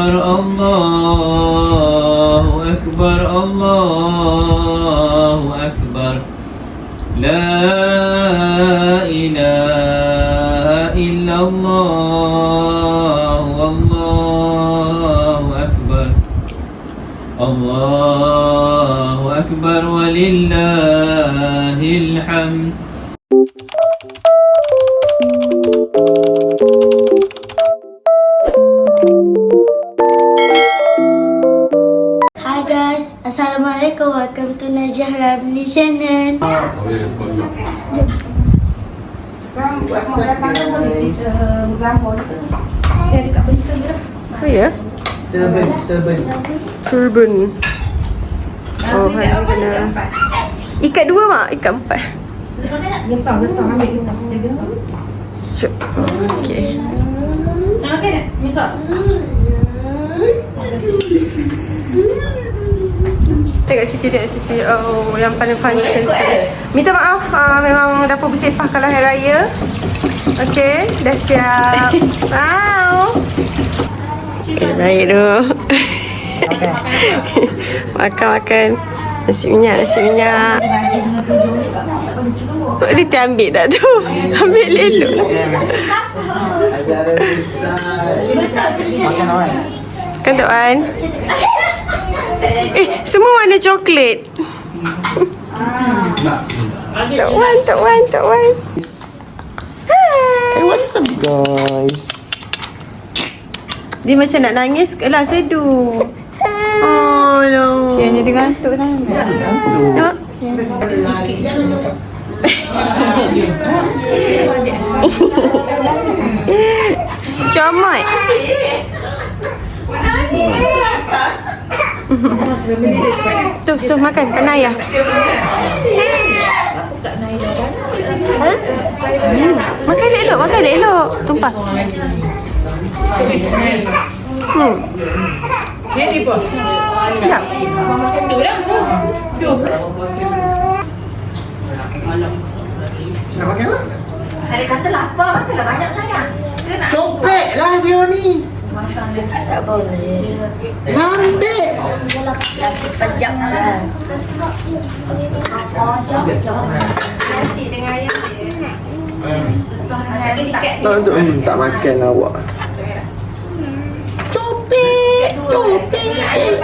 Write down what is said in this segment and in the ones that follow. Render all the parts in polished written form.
أكبر الله أكبر الله أكبر لا إله إلا الله والله أكبر الله أكبر ولله الحمد. Hi guys, Assalamualaikum. Welcome to Najah Ramli channel. Oh ya? Turban. Oh, hari ni kena ikat 2 mak, ikat 4. Getah ambil getah macam getah. Syuk. Okey. Nak makan tak? Masak. Tengok Siti. Oh, yang paling function. Minta maaf, memang dapur bersepah kalau hari raya. Okey, dah siap. Wow. Okay, naik dulu. Makan. Nasi minyak. Riti ambil tak tu? Ambil elok. Kan Tok Wan? Semua warna coklat. Tok Wan. Hey, what's up guys? Dia macam nak nangis ke lah, sedu. Oh no. Sianya dia gantuk sangat. Tengok. Comot. Tu makan kat Naya. Makan elok. Tumpah. Ni pun. Ya. Makan tu dah. Nak makan apa? Adik kata lapar, makanlah banyak sayang. Copek lah dia ni. Tak boleh. Lambek. Pejam lah. Nasi dengan ayam dia. Tak untuk tak makan awak. Copek.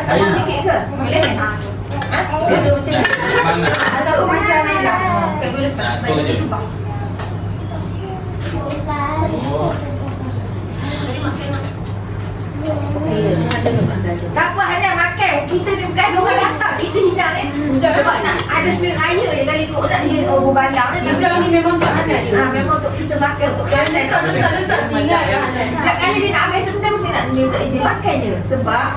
Ayam sikit ke? Boleh? Kedua macam ni. Mana? Atau macam Naila. Kedua lepas. Satu je. Tak apa, Hana makan. Kita ni bukan orang datang. Kita hidang ni. Sebab nak ada feel raya je kali tu. Nak dia berbalang. Hidang ni memang untuk Hana. Memang untuk kita makan. Untuk Hana. Tak tinggal je Hana. Setiap kali dia nak ambil tu, dia mesti nak minta izin makan je. Sebab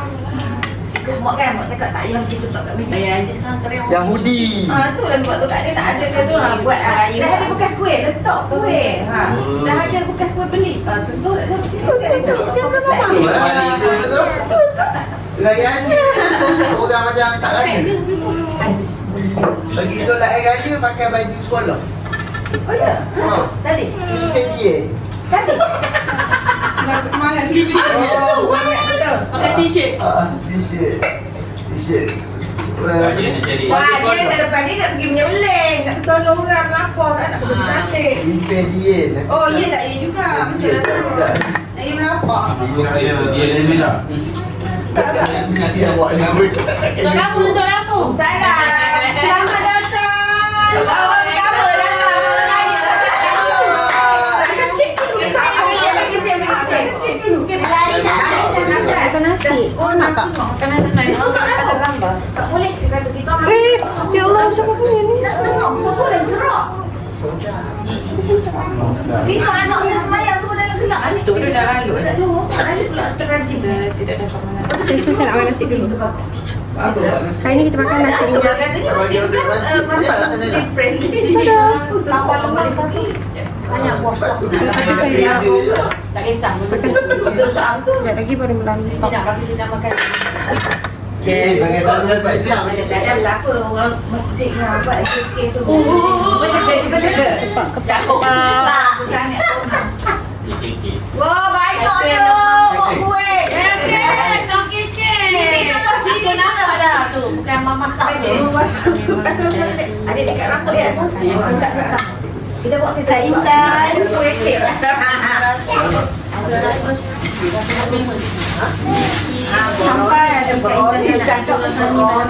Mak cakap tak payah kita tak kat meja. Ayah je sekarang teriak. Yahudi. Tu lah buat tu tak ada ke tu. Buat dah ada bekas kuih, letak kuih. Dah ada bekas kuih beli. Tu so tak tahu kita kan letak. Raya ni orang macam tak raya. Pergi solat hari raya pakai baju sekolah. Oh ya? Tadi? Ini dia. Tadi? Kenapa semangat kita? Oh, banyak betul. Pakai t-shirt. T-shirt. Dia nak jadi. Wah, dia tak depan ni nak pergi menyembelih. Nak tolong orang lapar, tak nak pergi nasib. Infedien. Oh, ya tak? Ya juga. Betul lah tu. Nak pergi melapar. Dia ni lah. Cuci awak nak Untuk lampu. Salah. Selamat datang. Awak cover datang. Raya. Kecil dulu. Kecil. Lari nasi. Makan nasi. Oh, nak tak? Makan nasi. Kata gambar. Tak boleh. Dia kata kita orang. Ya Allah, siapa punya ni? Nak setengah. Tak boleh. Serak. Kita anak saya semayang semua dalam gelap. Tu dia dah lalu. Tak tahu. Tak ada pula terrajin. Tidak dapat mana. Saya nak makan nasi dulu. Hari ni kita makan nasi minyak. Katanya dia kan muslim friendly. Sampai lemak sakit. Banyak buah. Tak kisah. Makan sikit. Sekejap lagi baru melambung. Tidak bagi sedang makan. Pakai sandal 4 jam. Dalam apa orang masjid nak buat sikit tu. Cuba. Cakap. Wah, baik tu. Buat kuih. Pasal ada dekat rambut ya. Tak. Kita bawa cerita Intan. Kuih. Sampai ada Intan cakap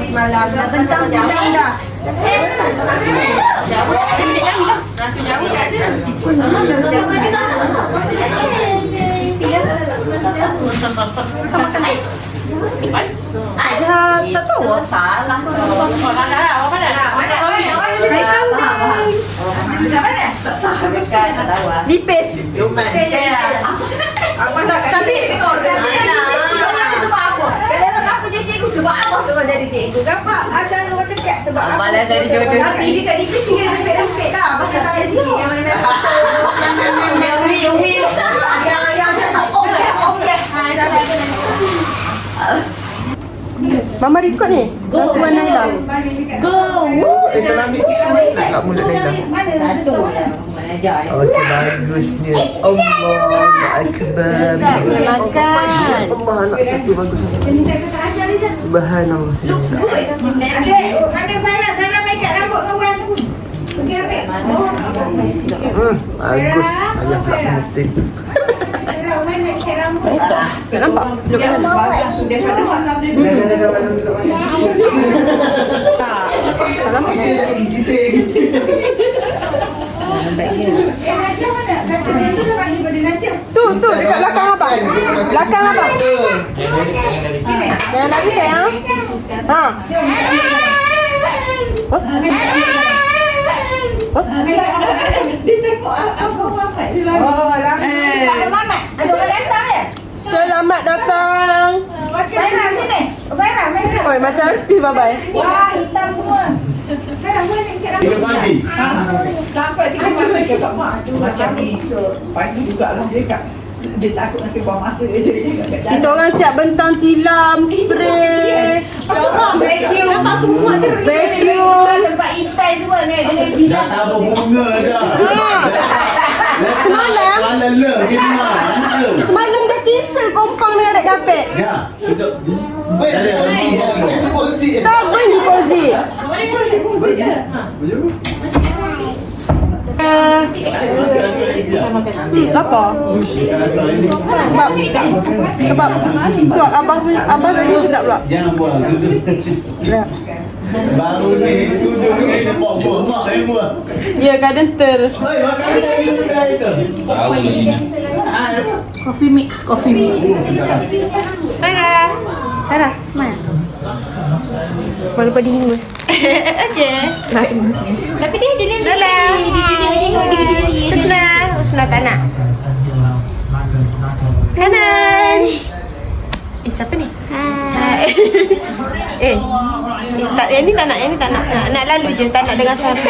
semalam. Dah kencang jalan dah. Ajar tak tahu salah. Nipis. Tapi sebab apa? Kenapa jadi cikgu? Sebab apa sebab jadi cikgu? Kenapa acara orang dekat? Sebab apa? Malah jadi jodoh. Tapi dekat nipis tinggal dekat lah. Pakai tangan sikit yang mana. Yang saya tak okey. Mama record ni. Last one Naila. Kita ambil tisu kat mulut Naila. Okey, bagusnya. Allah Akbar. Makan. Allah, anak satu bagus. Subhanallah. Adik, mana Farah main kat rambut kawan. Pergi ambil. Bagus. Ayah pula penyetir. Tak nampak? Tu dekat belakang abang. Belakang abang. Jangan lagi sayang. Ha. Selamat datang. Farah sini. Farah. Oi, macam artis bye-bye. Wah, hitam semua. Farah, boleh kat rambut. Sampai 3 malam dia kat mak tu macam ni. So pagi jugalah dia kat. Dia takut nanti buang masa je. Kita orang siap bentang tilam, spray. Vacuum. Nampak aku muat terus. Vacuum. Tempat intai semua ni. Dah tak apa bunga dah. Semalam Semalam dah tisel kompang dengan adik kapit. Ya, kita Deposit. Tak beri deposit. Apa? Sebab suap abang tadi sedap pula. jangan buang. Baru ni duduk ni dia buang mak dia buang. Ya, kadang Hei, makan lagi benda itu. Tahu ni. Coffee mix. Farah, semangat. walaupun dihingus. Okey. Tapi dia ada ni. Husna tak nak. Hanan. Siapa ni? Hai. Yang ni tak nak, Nak lalu je, tak nak dengar suara.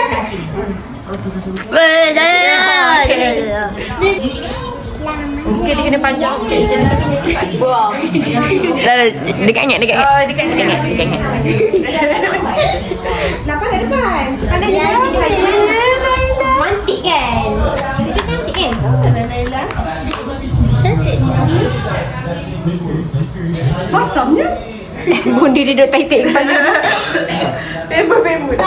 Mungkin dia kena panjang sikit macam ni. Buang. Dekat ingat. Oh, dekat sini. Nampak kat depan. Ada Ya, yang cantik kan? Kita cantik kan? Cantik. Masamnya. Bundi dia duduk tight-tight kepala. Bemut.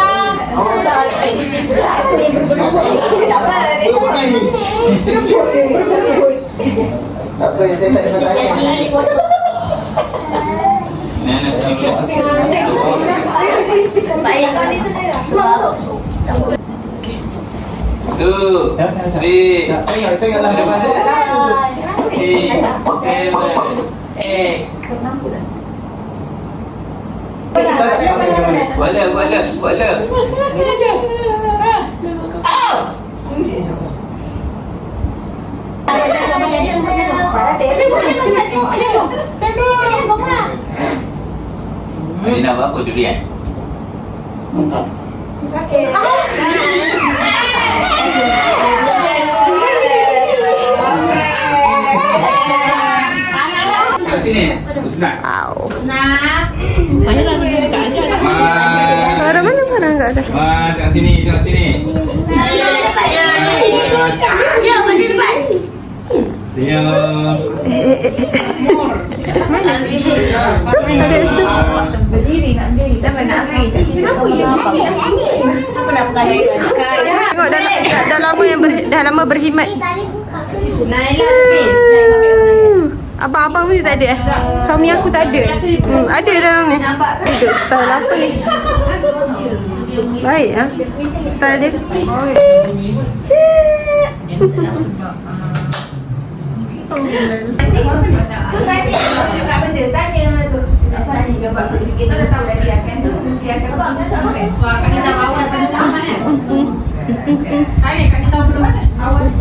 Apa yang saya tak ada masalah. Nenek sini. Bayang kau ni tu dia. 2, 3, Tengoklah. 6, 7, 8. Buat le. Ini nak apa durian? Kat sini. Husna. Farah mana Farah enggak ada. Kat sini. Ya, pada depan. Dia Berdiri nak ambil. Siapa nak ambil? Kenapa nak buka lain? Tengok dah lama berkhidmat. Naila ambil. Abang-abang mesti tak ada. Suami aku tak ada. Ada dalam ni. Nampak kan? Duduk style apa ni? Baik ah. Style dia. Tu tanya juga benda tanya tu. Tanya juga kita dah tahu dah dia akan tu. Dia akan bang sampai. Kita dah bawa pada taman kan? Hari kan kita belum ada. Awal.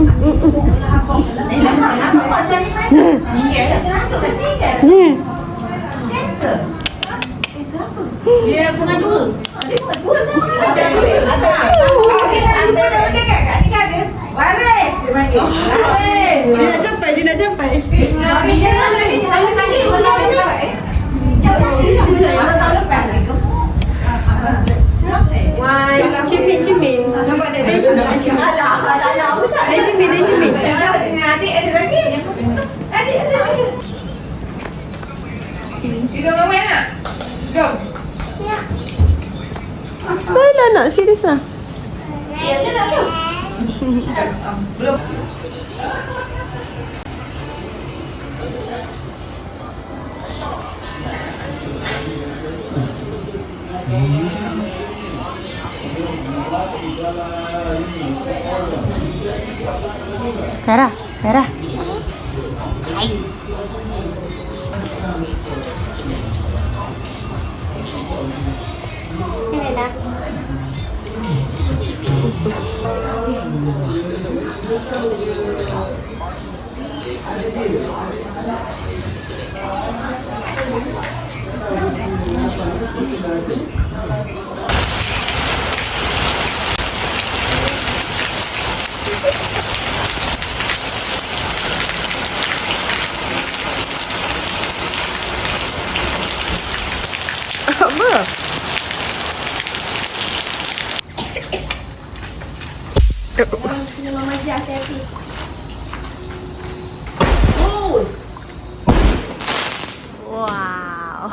Naila kenapa pasal ni? Kenapa dah tinggal? Sensor. Dia pernah dua. Dia buat sama macam tu. Kita ada benda kat tinggal dia. Baris. Dia main. Baris. Dia nak capai, dia nak capai. Jangan lagi. Tahun lagi belum sampai. Tahun lepas lagi. Wah, cimin. Nampak tak? Dia cimin. Dia cimin. Dengan adik ada lagi. Adik ada lagi. Kita mau main tak? Jom. Baiklah nak, serius lah. Ya, dia nak tu. Belum. Farah. Apa? Wow.